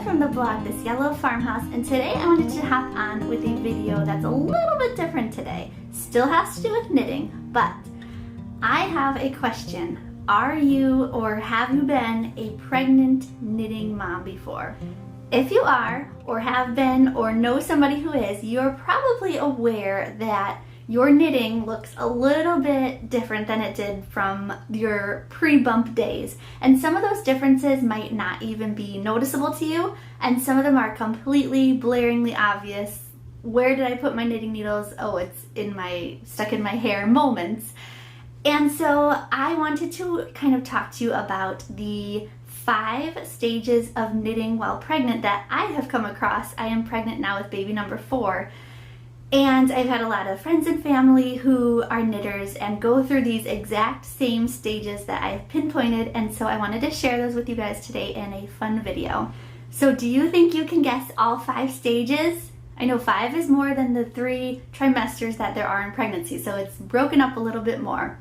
from the blog This Yellow Farmhouse, and today I wanted to hop on with a video that's a little bit different today. Still has to do with knitting, but I have a question. Are you or have you been a pregnant knitting mom before? If you are, or have been, or know somebody who is, you're probably aware that your knitting looks a little bit different than it did from your pre-bump days. And some of those differences might not even be noticeable to you, and some of them are completely blaringly obvious. Where did I put my knitting needles? Oh, it's stuck in my hair moments. And so I wanted to kind of talk to you about the 5 stages of knitting while pregnant that I have come across. I am pregnant now with baby number 4. And I've had a lot of friends and family who are knitters and go through these exact same stages that I've pinpointed, and so I wanted to share those with you guys today in a fun video. So do you think you can guess all 5 stages? I know 5 is more than the 3 trimesters that there are in pregnancy, so it's broken up a little bit more.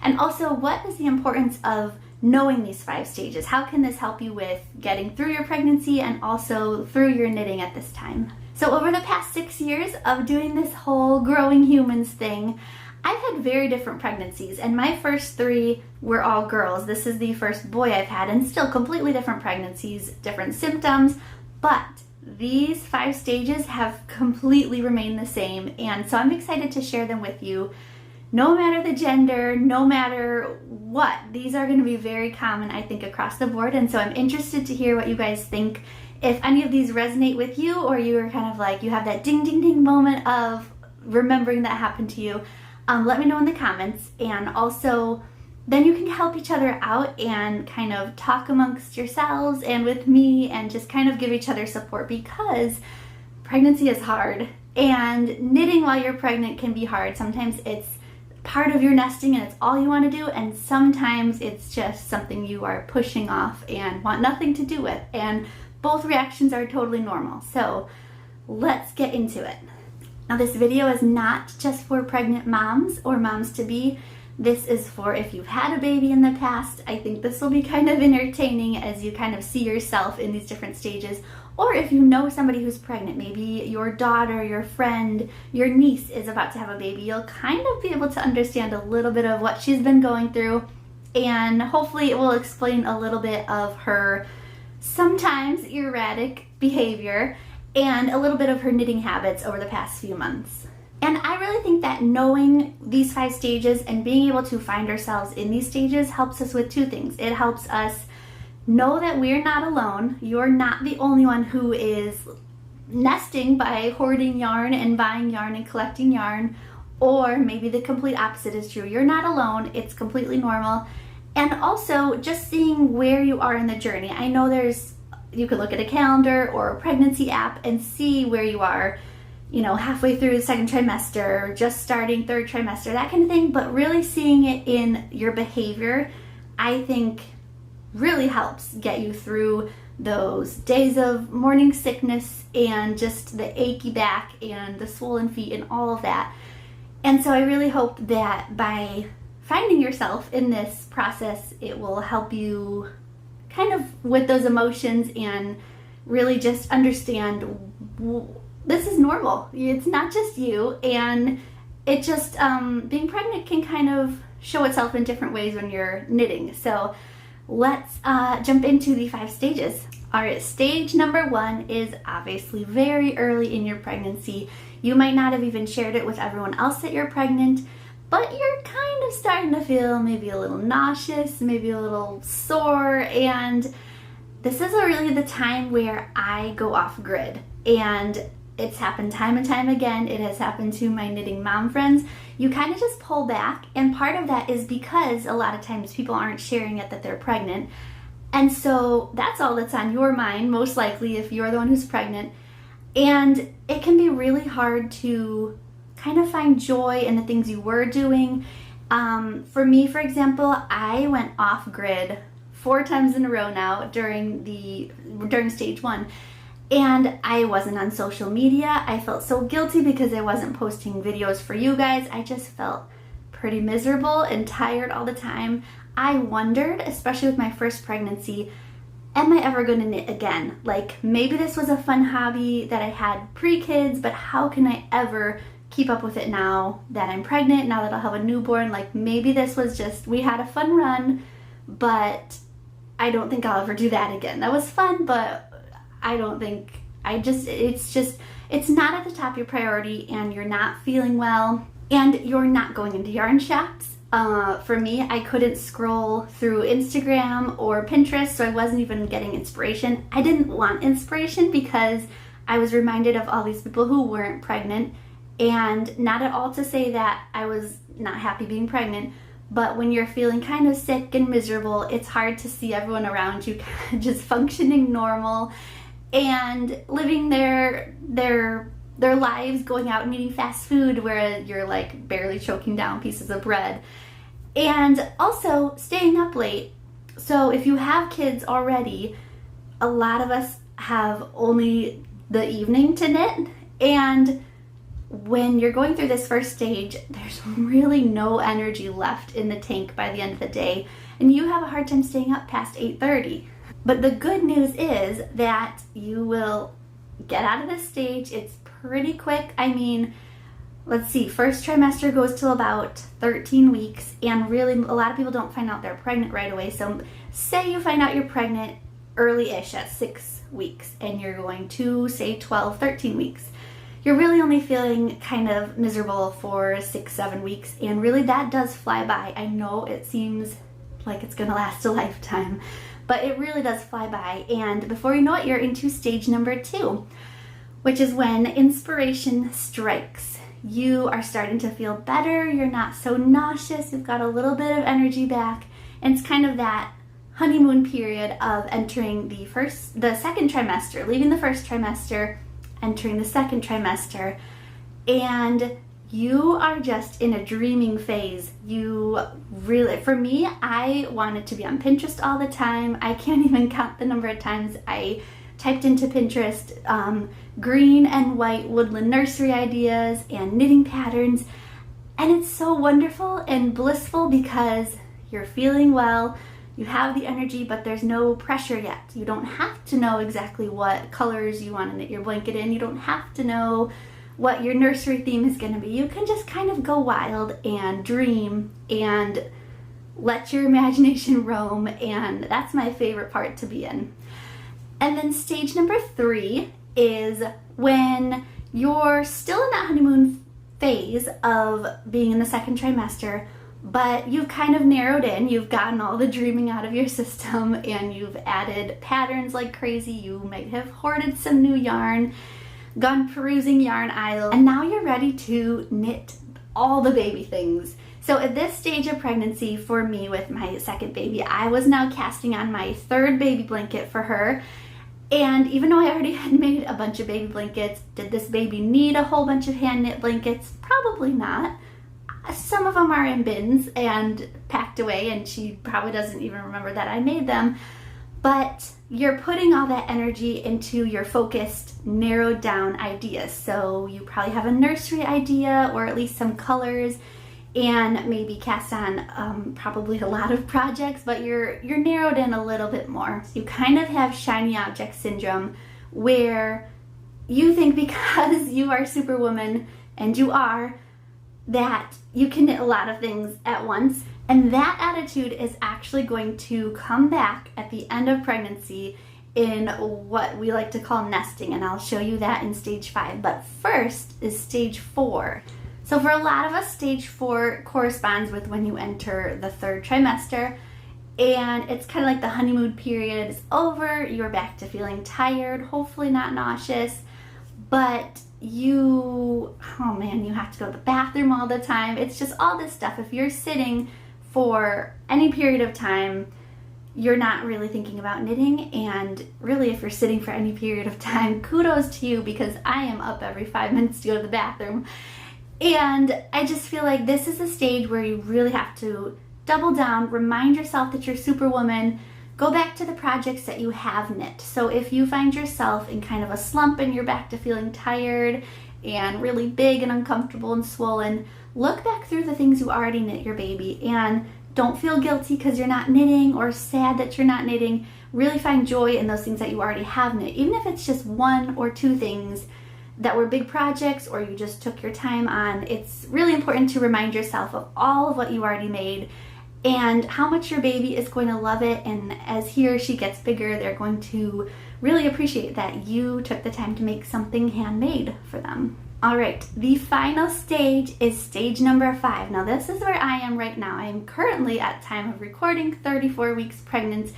And also, what is the importance of knowing these 5 stages? How can this help you with getting through your pregnancy and also through your knitting at this time? So over the past 6 years of doing this whole growing humans thing, I've had very different pregnancies, and my first 3 were all girls. This is the first boy I've had, and still completely different pregnancies, different symptoms, but these 5 stages have completely remained the same, and so I'm excited to share them with you. No matter the gender, no matter what, these are going to be very common, I think, across the board, and so I'm interested to hear what you guys think. If any of these resonate with you, or you are kind of like, you have that ding ding ding moment of remembering that happened to you, let me know in the comments. And also, then you can help each other out and kind of talk amongst yourselves and with me and just kind of give each other support, because pregnancy is hard, and knitting while you're pregnant can be hard. Sometimes it's part of your nesting and it's all you want to do, and sometimes it's just something you are pushing off and want nothing to do with, and both reactions are totally normal. So let's get into it. Now, this video is not just for pregnant moms or moms to be. This is for if you've had a baby in the past. I think this will be kind of entertaining as you kind of see yourself in these different stages. Or if you know somebody who's pregnant, maybe your daughter, your friend, your niece is about to have a baby, you'll kind of be able to understand a little bit of what she's been going through, and hopefully it will explain a little bit of her sometimes erratic behavior and a little bit of her knitting habits over the past few months. And I really think that knowing these 5 stages and being able to find ourselves in these stages helps us with 2 things. It helps us know that we're not alone. You're not the only one who is nesting by hoarding yarn and buying yarn and collecting yarn, or maybe the complete opposite is true. You're not alone. It's completely normal. And also just seeing where you are in the journey. I know you could look at a calendar or a pregnancy app and see where you are, halfway through the 2nd trimester, just starting 3rd trimester, that kind of thing. But really seeing it in your behavior, I think really helps get you through those days of morning sickness and just the achy back and the swollen feet and all of that. And so I really hope that by finding yourself in this process, it will help you kind of with those emotions and really just understand this is normal. It's not just you, and it just, being pregnant can kind of show itself in different ways when you're knitting. So let's jump into the 5 stages. All right, stage number 1 is obviously very early in your pregnancy. You might not have even shared it with everyone else that you're pregnant, but you're kind of starting to feel maybe a little nauseous, maybe a little sore, and this is really the time where I go off grid. And it's happened time and time again. It has happened to my knitting mom friends. You kind of just pull back, and part of that is because a lot of times people aren't sharing it that they're pregnant, and so that's all that's on your mind, most likely, if you're the one who's pregnant. And it can be really hard to kind of find joy in the things you were doing. For me, for example, I went off grid 4 times in a row now during stage 1, and I wasn't on social media. I felt so guilty because I wasn't posting videos for you guys. I just felt pretty miserable and tired all the time. I wondered, especially with my first pregnancy, am I ever going to knit again? Like, maybe this was a fun hobby that I had pre-kids, but how can I ever keep up with it now that I'm pregnant, now that I'll have a newborn? Like, maybe this was just, we had a fun run, but I don't think I'll ever do that again. That was fun, but I don't think, it's not at the top of your priority, and you're not feeling well, and you're not going into yarn shops. For me, I couldn't scroll through Instagram or Pinterest, so I wasn't even getting inspiration. I didn't want inspiration because I was reminded of all these people who weren't pregnant, and not at all to say that I was not happy being pregnant, but when you're feeling kind of sick and miserable, it's hard to see everyone around you just functioning normal and living their lives, going out and eating fast food where you're like barely choking down pieces of bread. And also staying up late. So if you have kids already, a lot of us have only the evening to knit. And when you're going through this first stage, there's really no energy left in the tank by the end of the day. And you have a hard time staying up past 8:30. But the good news is that you will get out of this stage. It's pretty quick. I mean, let's see, first trimester goes till about 13 weeks, and really a lot of people don't find out they're pregnant right away. So say you find out you're pregnant early-ish at 6 weeks, and you're going to say 12, 13 weeks. You're really only feeling kind of miserable for 6, 7 weeks, and really that does fly by. I know it seems like it's gonna last a lifetime, but it really does fly by, and before you know it, you're into stage number 2, which is when inspiration strikes. You are starting to feel better, you're not so nauseous, you've got a little bit of energy back, and it's kind of that honeymoon period of entering the second trimester, leaving the first trimester, entering the second trimester, and you are just in a dreaming phase. You really, for me, I wanted to be on Pinterest all the time. I can't even count the number of times I typed into Pinterest green and white woodland nursery ideas and knitting patterns, and it's so wonderful and blissful because you're feeling well, you have the energy, but there's no pressure yet. You don't have to know exactly what colors you want to knit your blanket in. You don't have to know what your nursery theme is going to be. You can just kind of go wild and dream and let your imagination roam, and that's my favorite part to be in. And then stage number 3 is when you're still in that honeymoon phase of being in the second trimester, but you've kind of narrowed in, you've gotten all the dreaming out of your system, and you've added patterns like crazy. You might have hoarded some new yarn, gone perusing yarn aisles, and now you're ready to knit all the baby things. So at this stage of pregnancy for me with my second baby, I was now casting on my 3rd baby blanket for her. And even though I already had made a bunch of baby blankets, did this baby need a whole bunch of hand knit blankets? Probably not. Some of them are in bins and packed away, and she probably doesn't even remember that I made them. But you're putting all that energy into your focused, narrowed down ideas. So you probably have a nursery idea, or at least some colors, and maybe cast on probably a lot of projects, but you're narrowed in a little bit more. You kind of have shiny object syndrome, where you think because you are Superwoman, and you are, that you can knit a lot of things at once. And that attitude is actually going to come back at the end of pregnancy in what we like to call nesting, and I'll show you that in stage 5. But first is stage 4. So for a lot of us, stage 4 corresponds with when you enter the 3rd trimester, and it's kind of like the honeymoon period is over, you're back to feeling tired, hopefully not nauseous, but you have to go to the bathroom all the time. It's just all this stuff. If you're sitting for any period of time, you're not really thinking about knitting, and really if you're sitting for any period of time, kudos to you, because I am up every 5 minutes to go to the bathroom. And I just feel like this is a stage where you really have to double down, remind yourself that you're Superwoman, go back to the projects that you have knit. So if you find yourself in kind of a slump and you're back to feeling tired and really big and uncomfortable and swollen, look back through the things you already knit your baby, and don't feel guilty because you're not knitting or sad that you're not knitting. really find joy in those things that you already have knit, even if it's just 1 or 2 things that were big projects or you just took your time on. It's really important to remind yourself of all of what you already made and how much your baby is going to love it, and as he or she gets bigger, they're going to really appreciate that you took the time to make something handmade for them. All right, the final stage is stage number 5. Now this is where I am right now. I am currently, at time of recording, 34 weeks pregnant,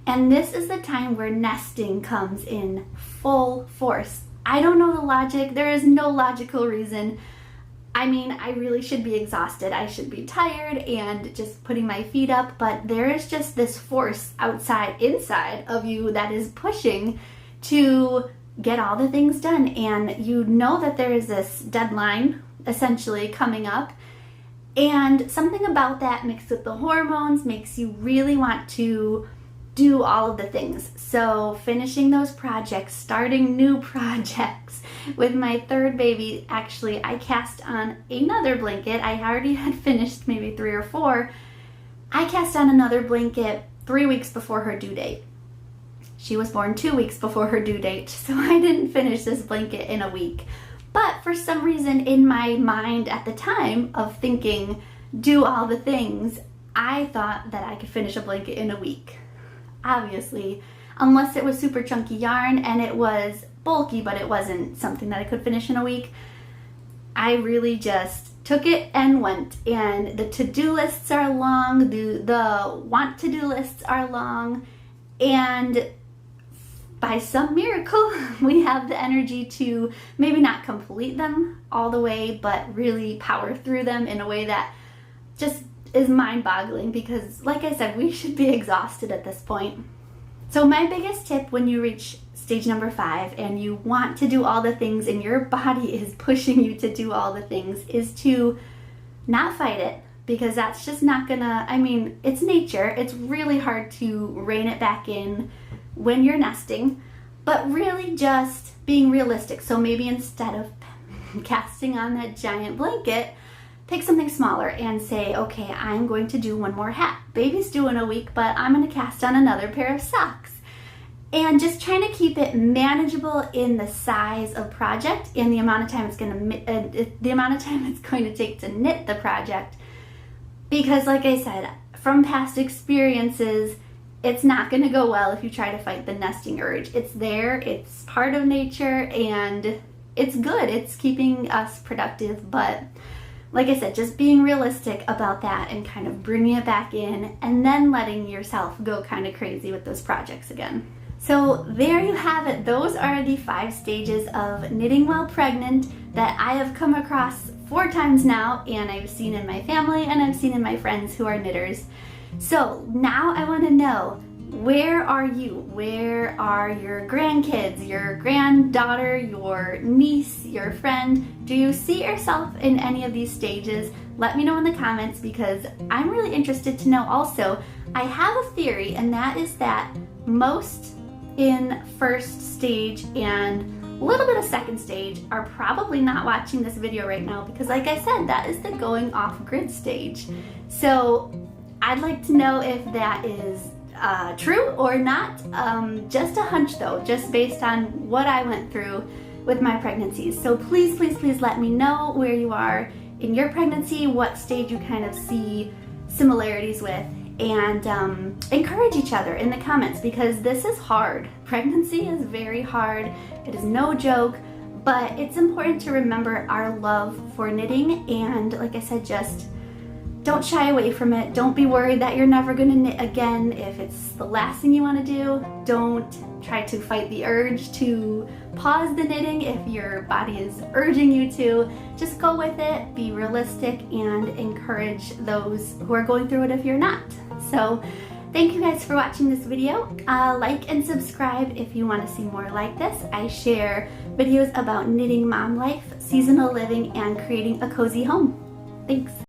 and this is the time where nesting comes in full force. I don't know the logic. There is no logical reason. I mean, I really should be exhausted. I should be tired and just putting my feet up, but there is just this force inside of you that is pushing to get all the things done. And you know that there is this deadline essentially coming up, and something about that mixed with the hormones makes you really want to do all of the things. So finishing those projects, starting new projects. With my 3rd baby, actually, I cast on another blanket. I already had finished maybe 3 or 4. I cast on another blanket 3 weeks before her due date. She was born 2 weeks before her due date, so I didn't finish this blanket in a week. But for some reason in my mind at the time of thinking, do all the things, I thought that I could finish a blanket in a week. Obviously, unless it was super chunky yarn and it was bulky, but it wasn't something that I could finish in a week. I really just took it and went, and the to-do lists are long, the want-to-do lists are long, and by some miracle, we have the energy to maybe not complete them all the way, but really power through them in a way that just is mind-boggling, because like I said, we should be exhausted at this point. So my biggest tip when you reach stage number 5 and you want to do all the things and your body is pushing you to do all the things is to not fight it, because that's just not gonna, I mean, it's nature. It's really hard to rein it back in when you're nesting, but really just being realistic. So maybe instead of casting on that giant blanket, pick something smaller and say, okay, I'm going to do 1 more hat. Baby's due in a week, but I'm going to cast on another pair of socks. And just trying to keep it manageable in the size of project and the amount of time it's going to take to knit the project. Because like I said, from past experiences, it's not going to go well if you try to fight the nesting urge. It's there, it's part of nature, and it's good. It's keeping us productive, but like I said, just being realistic about that and kind of bringing it back in and then letting yourself go kind of crazy with those projects again. So there you have it. Those are the 5 stages of knitting while pregnant that I have come across 4 times now, and I've seen in my family and I've seen in my friends who are knitters. So now I want to know, where are you? Where are your grandkids, your granddaughter, your niece, your friend? Do you see yourself in any of these stages? Let me know in the comments, because I'm really interested to know also. I have a theory, and that is that most in 1st stage and a little bit of 2nd stage are probably not watching this video right now, because like I said, that is the going off grid stage. So I'd like to know if that is true or not. Just a hunch though, just based on what I went through with my pregnancies. So please, please, please let me know where you are in your pregnancy, what stage you kind of see similarities with, and encourage each other in the comments, because this is hard. Pregnancy is very hard. It is no joke, but it's important to remember our love for knitting, and like I said, just don't shy away from it. Don't be worried that you're never going to knit again. If it's the last thing you want to do, don't try to fight the urge to pause the knitting if your body is urging you to. Just go with it, be realistic, and encourage those who are going through it if you're not. So thank you guys for watching this video. Like and subscribe if you want to see more like this. I share videos about knitting mom life, seasonal living, and creating a cozy home. Thanks.